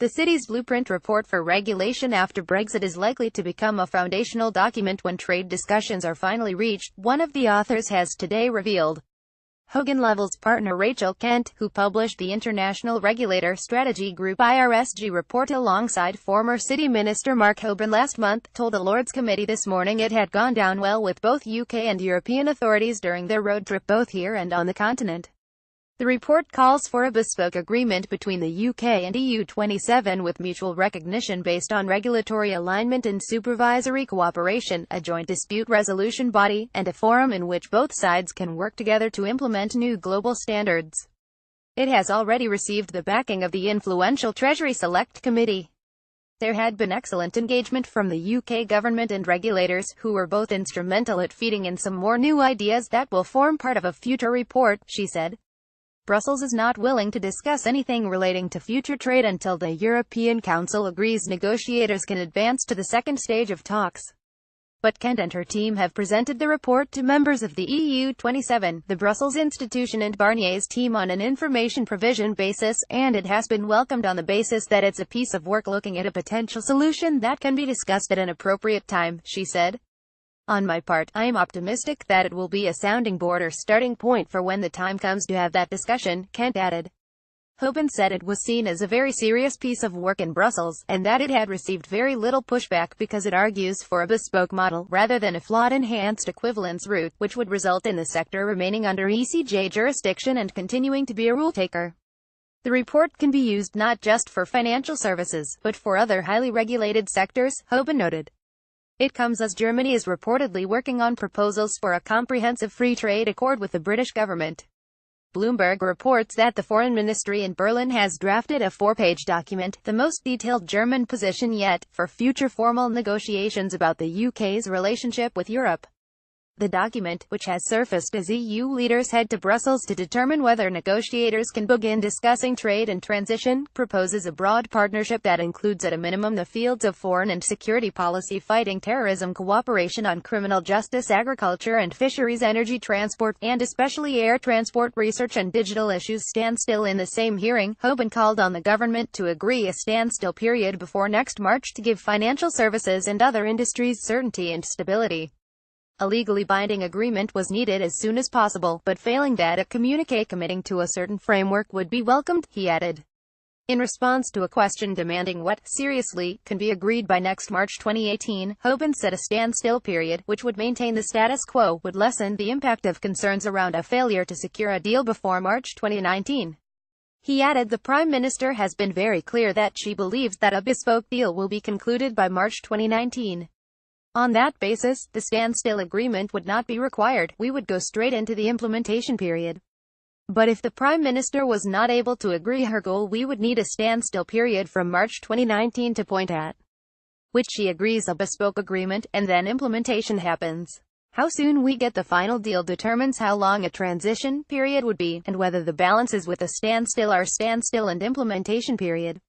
The city's blueprint report for regulation after Brexit is likely to become a foundational document when trade discussions are finally reached, one of the authors has today revealed. Hogan Lovells partner Rachel Kent, who published the International Regulator Strategy Group (IRSG) report alongside former City Minister Mark Hoban last month, told a Lords committee this morning it had gone down well with both UK and European authorities during their road trip both here and on the continent. The report calls for a bespoke agreement between the UK and EU27 with mutual recognition based on regulatory alignment and supervisory cooperation, a joint dispute resolution body, and a forum in which both sides can work together to implement new global standards. It has already received the backing of the influential Treasury Select Committee. There had been excellent engagement from the UK government and regulators, who were both instrumental at feeding in some more new ideas that will form part of a future report, she said. Brussels is not willing to discuss anything relating to future trade until the European Council agrees negotiators can advance to the second stage of talks. But Kent and her team have presented the report to members of the EU27, the Brussels institution and Barnier's team on an information provision basis, and it has been welcomed on the basis that it's a piece of work looking at a potential solution that can be discussed at an appropriate time, she said. On my part, I am optimistic that it will be a sounding board or starting point for when the time comes to have that discussion, Kent added. Hoban said it was seen as a very serious piece of work in Brussels, and that it had received very little pushback because it argues for a bespoke model, rather than a flawed enhanced equivalence route, which would result in the sector remaining under ECJ jurisdiction and continuing to be a rule-taker. The report can be used not just for financial services, but for other highly regulated sectors, Hoban noted. It comes as Germany is reportedly working on proposals for a comprehensive free trade accord with the British government. Bloomberg reports that the Foreign Ministry in Berlin has drafted a 4-page document, the most detailed German position yet, for future formal negotiations about the UK's relationship with Europe. The document, which has surfaced as EU leaders head to Brussels to determine whether negotiators can begin discussing trade and transition, proposes a broad partnership that includes at a minimum the fields of foreign and security policy, fighting terrorism, cooperation on criminal justice, agriculture and fisheries, energy, transport, and especially air transport, research and digital issues. Standstill. In the same hearing, Hoban called on the government to agree a standstill period before next March to give financial services and other industries certainty and stability. A legally binding agreement was needed as soon as possible, but failing that, a communiqué committing to a certain framework would be welcomed, he added. In response to a question demanding what, seriously, can be agreed by next March 2018, Hoban said a standstill period, which would maintain the status quo, would lessen the impact of concerns around a failure to secure a deal before March 2019. He added the Prime Minister has been very clear that she believes that a bespoke deal will be concluded by March 2019. On that basis, the standstill agreement would not be required, we would go straight into the implementation period. But if the Prime Minister was not able to agree her goal, we would need a standstill period from March 2019 to point at which she agrees a bespoke agreement, and then implementation happens. How soon we get the final deal determines how long a transition period would be, and whether the balance is with a standstill or standstill and implementation period.